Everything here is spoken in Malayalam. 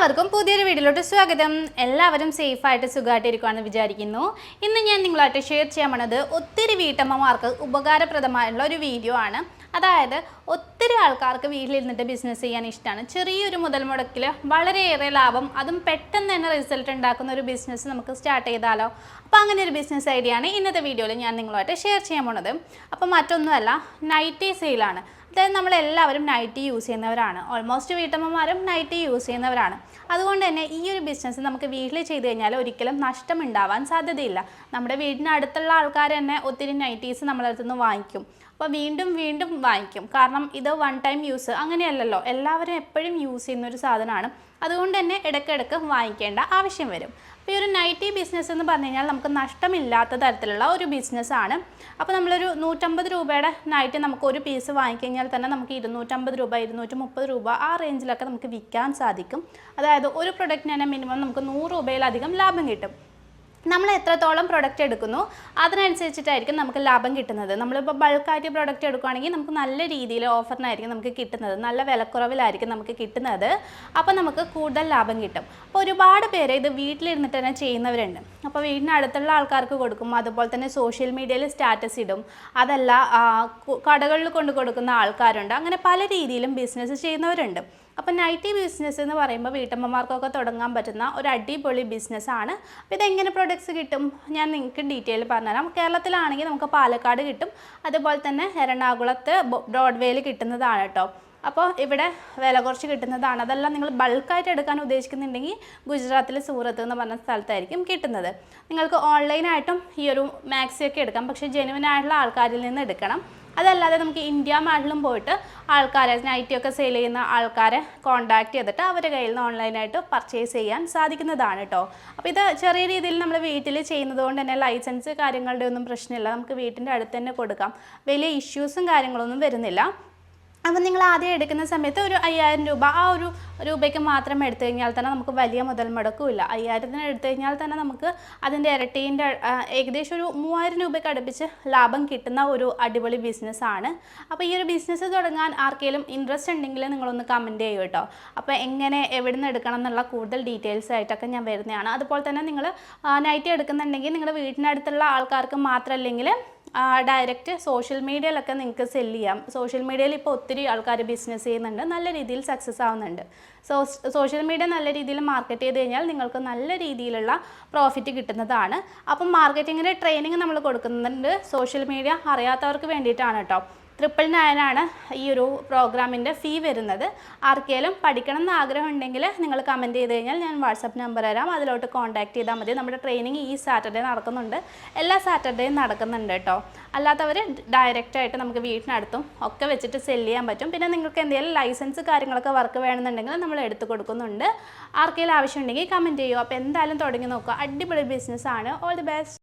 എല്ലാവർക്കും പുതിയൊരു വീഡിയോയിലോട്ട് സ്വാഗതം. എല്ലാവരും സേഫ് ആയിട്ട് സുഖമായിട്ടിരിക്കുവാണെന്ന് വിചാരിക്കുന്നു. ഇന്ന് ഞാൻ നിങ്ങളായിട്ട് ഷെയർ ചെയ്യാൻ പോണത് ഒത്തിരി വീട്ടമ്മമാർക്ക് ഉപകാരപ്രദമായുള്ള ഒരു വീഡിയോ ആണ്. അതായത് ഒത്തിരി ആൾക്കാർക്ക് വീട്ടിലിരുന്നിട്ട് ബിസിനസ് ചെയ്യാൻ ഇഷ്ടമാണ്. ചെറിയൊരു മുതൽ മുടക്കിൽ വളരെയേറെ ലാഭം, അതും പെട്ടെന്ന് തന്നെ റിസൾട്ട് ഉണ്ടാക്കുന്ന ഒരു ബിസിനസ് നമുക്ക് സ്റ്റാർട്ട് ചെയ്താലോ? അപ്പോൾ അങ്ങനെ ഒരു ബിസിനസ് ഐഡിയ ആണ് ഇന്നത്തെ വീഡിയോയിൽ ഞാൻ നിങ്ങളുമായിട്ട് ഷെയർ ചെയ്യാൻ പോണത്. അപ്പോൾ മറ്റൊന്നുമല്ല, നൈറ്റി സെയിലാണ്. അതായത് നമ്മളെല്ലാവരും നൈറ്റി യൂസ് ചെയ്യുന്നവരാണ്. ഓൾമോസ്റ്റ് വീട്ടമ്മമാരും നൈറ്റി യൂസ് ചെയ്യുന്നവരാണ്. അതുകൊണ്ട് തന്നെ ഈ ഒരു ബിസിനസ് നമുക്ക് വീട്ടിൽ ചെയ്ത് കഴിഞ്ഞാൽ ഒരിക്കലും നഷ്ടമുണ്ടാവാൻ സാധ്യതയില്ല. നമ്മുടെ വീടിനടുത്തുള്ള ആൾക്കാർ തന്നെ ഒത്തിരി നൈറ്റീസ് നമ്മളടുത്തു നിന്ന് വാങ്ങിക്കും. അപ്പോൾ വീണ്ടും വീണ്ടും വാങ്ങിക്കും. കാരണം ഇത് വൺ ടൈം യൂസ് അങ്ങനെയല്ലല്ലോ, എല്ലാവരും എപ്പോഴും യൂസ് ചെയ്യുന്ന ഒരു സാധനമാണ്. അതുകൊണ്ട് തന്നെ ഇടയ്ക്കിടയ്ക്ക് വാങ്ങിക്കേണ്ട ആവശ്യം വരും. അപ്പോൾ ഈ ഒരു നൈറ്റി ബിസിനസ് എന്ന് പറഞ്ഞു കഴിഞ്ഞാൽ നമുക്ക് നഷ്ടമില്ലാത്ത തരത്തിലുള്ള ഒരു ബിസിനസ്സാണ്. അപ്പോൾ നമ്മളൊരു 150 രൂപയുടെ നൈറ്റി നമുക്ക് ഒരു പീസ് വാങ്ങിക്കഴിഞ്ഞാൽ തന്നെ നമുക്ക് 250 രൂപ 230 രൂപ ആ റേഞ്ചിലൊക്കെ നമുക്ക് വിൽക്കാൻ സാധിക്കും. അതായത് ഒരു പ്രൊഡക്റ്റിന് തന്നെ മിനിമം നമുക്ക് 100 രൂപയിലധികം ലാഭം കിട്ടും. നമ്മൾ എത്രത്തോളം പ്രൊഡക്റ്റ് എടുക്കുന്നു അതിനനുസരിച്ചിട്ടായിരിക്കും നമുക്ക് ലാഭം കിട്ടുന്നത്. നമ്മളിപ്പോൾ ബൾക്കായിട്ട് പ്രൊഡക്റ്റ് എടുക്കുകയാണെങ്കിൽ നമുക്ക് നല്ല രീതിയിൽ ഓഫറിനായിരിക്കും നമുക്ക് കിട്ടുന്നത്, നല്ല വിലക്കുറവിലായിരിക്കും നമുക്ക് കിട്ടുന്നത്. അപ്പോൾ നമുക്ക് കൂടുതൽ ലാഭം കിട്ടും. അപ്പോൾ ഒരുപാട് പേര് ഇത് വീട്ടിലിരുന്നിട്ട് തന്നെ ചെയ്യുന്നവരുണ്ട്. അപ്പോൾ വീടിനടുത്തുള്ള ആൾക്കാർക്ക് കൊടുക്കും, അതുപോലെ തന്നെ സോഷ്യൽ മീഡിയയിൽ സ്റ്റാറ്റസ് ഇടും, അതല്ല കടകളിൽ കൊണ്ട് കൊടുക്കുന്ന ആൾക്കാരുണ്ട്. അങ്ങനെ പല രീതിയിലും ബിസിനസ് ചെയ്യുന്നവരുണ്ട്. അപ്പോൾ നൈറ്റി ബിസിനസ് എന്ന് പറയുമ്പോൾ വീട്ടമ്മമാർക്കൊക്കെ തുടങ്ങാൻ പറ്റുന്ന ഒരു അടിപൊളി ബിസിനസ്സാണ്. അപ്പോൾ ഇതെങ്ങനെ പ്രൊഡക്ട്സ് കിട്ടും ഞാൻ നിങ്ങൾക്ക് ഡീറ്റെയിൽ പറഞ്ഞുതരാം. കേരളത്തിലാണെങ്കിൽ നമുക്ക് പാലക്കാട് കിട്ടും, അതുപോലെ തന്നെ എറണാകുളത്ത് ബ്രോഡ്വേയിൽ കിട്ടുന്നതാണ് കേട്ടോ. അപ്പോൾ ഇവിടെ വില കുറച്ച് കിട്ടുന്നതാണ്. അതെല്ലാം നിങ്ങൾ ബൾക്കായിട്ട് എടുക്കാൻ ഉദ്ദേശിക്കുന്നുണ്ടെങ്കിൽ ഗുജറാത്തിൽ സൂറത്ത് എന്ന് പറഞ്ഞ സ്ഥലത്തായിരിക്കും കിട്ടുന്നത്. നിങ്ങൾക്ക് ഓൺലൈനായിട്ടും ഈ ഒരു മാക്സിയൊക്കെ എടുക്കാം, പക്ഷേ ജെനുവിൻ ആയിട്ടുള്ള ആൾക്കാരിൽ നിന്ന് എടുക്കണം. അതല്ലാതെ നമുക്ക് ഇന്ത്യ മാർട്ടിലും പോയിട്ട് ആൾക്കാരെ നൈറ്റിയൊക്കെ സെയിൽ ചെയ്യുന്ന ആൾക്കാരെ കോൺടാക്റ്റ് ചെയ്തിട്ട് അവരുടെ കയ്യിൽ നിന്ന് ഓൺലൈനായിട്ട് പർച്ചേസ് ചെയ്യാൻ സാധിക്കുന്നതാണ് കേട്ടോ. അപ്പോൾ ഇത് ചെറിയ രീതിയിൽ നമ്മൾ വീട്ടിൽ ചെയ്യുന്നത് കൊണ്ട് തന്നെ ലൈസൻസ് കാര്യങ്ങളുടെ ഒന്നും പ്രശ്നമില്ല. നമുക്ക് വീട്ടിൻ്റെ അടുത്ത് തന്നെ കൊടുക്കാം, വലിയ ഇഷ്യൂസും കാര്യങ്ങളൊന്നും വരുന്നില്ല. അപ്പോൾ നിങ്ങൾ ആദ്യം എടുക്കുന്ന സമയത്ത് ഒരു 5000 രൂപ ആ ഒരു രൂപയ്ക്ക് മാത്രം എടുത്തു കഴിഞ്ഞാൽ തന്നെ നമുക്ക് വലിയ മുതൽ മുടക്കുമില്ല. 5000ത്തിന് എടുത്തു കഴിഞ്ഞാൽ തന്നെ നമുക്ക് അതിൻ്റെ ഇരട്ടീൻ്റെ ഏകദേശം ഒരു 3000 രൂപയ്ക്ക് അടുപ്പിച്ച് ലാഭം കിട്ടുന്ന ഒരു അടിപൊളി ബിസിനസ്സാണ്. അപ്പോൾ ഈ ഒരു ബിസിനസ് തുടങ്ങാൻ ആർക്കെങ്കിലും ഇൻട്രസ്റ്റ് ഉണ്ടെങ്കിൽ നിങ്ങളൊന്ന് കമൻറ്റ് ചെയ്യൂ കേട്ടോ. അപ്പോൾ എങ്ങനെ എവിടെ നിന്ന് എടുക്കണം എന്നുള്ള കൂടുതൽ ഡീറ്റെയിൽസ് ആയിട്ടൊക്കെ ഞാൻ വരുന്നതാണ്. അതുപോലെ തന്നെ നിങ്ങൾ നൈറ്റി എടുക്കുന്നുണ്ടെങ്കിൽ നിങ്ങളുടെ വീട്ടിനടുത്തുള്ള ആൾക്കാർക്ക് മാത്രമല്ലെങ്കിൽ ഡയറക്റ്റ് സോഷ്യൽ മീഡിയയിലൊക്കെ നിങ്ങൾക്ക് സെല്ല് ചെയ്യാം. സോഷ്യൽ മീഡിയയിൽ ഇപ്പോൾ ഒത്തിരി ആൾക്കാർ ബിസിനസ് ചെയ്യുന്നുണ്ട്, നല്ല രീതിയിൽ സക്സസ് ആവുന്നുണ്ട്. സോഷ്യൽ മീഡിയ നല്ല രീതിയിൽ മാർക്കറ്റ് ചെയ്ത് കഴിഞ്ഞാൽ നിങ്ങൾക്ക് നല്ല രീതിയിലുള്ള പ്രോഫിറ്റ് കിട്ടുന്നതാണ്. അപ്പം മാർക്കറ്റിങ്ങിൻ്റെ ട്രെയിനിങ് നമ്മൾ കൊടുക്കുന്നുണ്ട്. സോഷ്യൽ മീഡിയ അറിയാത്തവർക്ക് വേണ്ടിയിട്ടാണ് കേട്ടോ. 999 ആണ് ഈ ഒരു പ്രോഗ്രാമിൻ്റെ ഫീ വരുന്നത്. ആർക്കെങ്കിലും പഠിക്കണം എന്ന് ആഗ്രഹം ഉണ്ടെങ്കിൽ നിങ്ങൾ കമൻറ്റ് ചെയ്ത് കഴിഞ്ഞാൽ ഞാൻ വാട്സപ്പ് നമ്പർ തരാം, അതിലോട്ട് കോൺടാക്റ്റ് ചെയ്താൽ മതി. നമ്മുടെ ട്രെയിനിങ് ഈ സാറ്റർഡേ നടക്കുന്നുണ്ട്, എല്ലാ സാറ്റർഡേയും നടക്കുന്നുണ്ട് കേട്ടോ. അല്ലാത്തവർ ഡയറക്റ്റായിട്ട് നമുക്ക് വീട്ടിനടുത്തും ഒക്കെ വെച്ചിട്ട് സെല്ല് ചെയ്യാൻ പറ്റും. പിന്നെ നിങ്ങൾക്ക് എന്തെങ്കിലും ലൈസൻസ് കാര്യങ്ങളൊക്കെ വർക്ക് വേണമെന്നുണ്ടെങ്കിൽ നമ്മൾ എടുത്ത് കൊടുക്കുന്നുണ്ട്. ആർക്കെങ്കിലും ആവശ്യമുണ്ടെങ്കിൽ കമൻറ്റ് ചെയ്യുമോ. അപ്പോൾ എന്തായാലും തുടങ്ങി നോക്കുക, അടിപൊളി ബിസിനസ്സാണ്. All the best.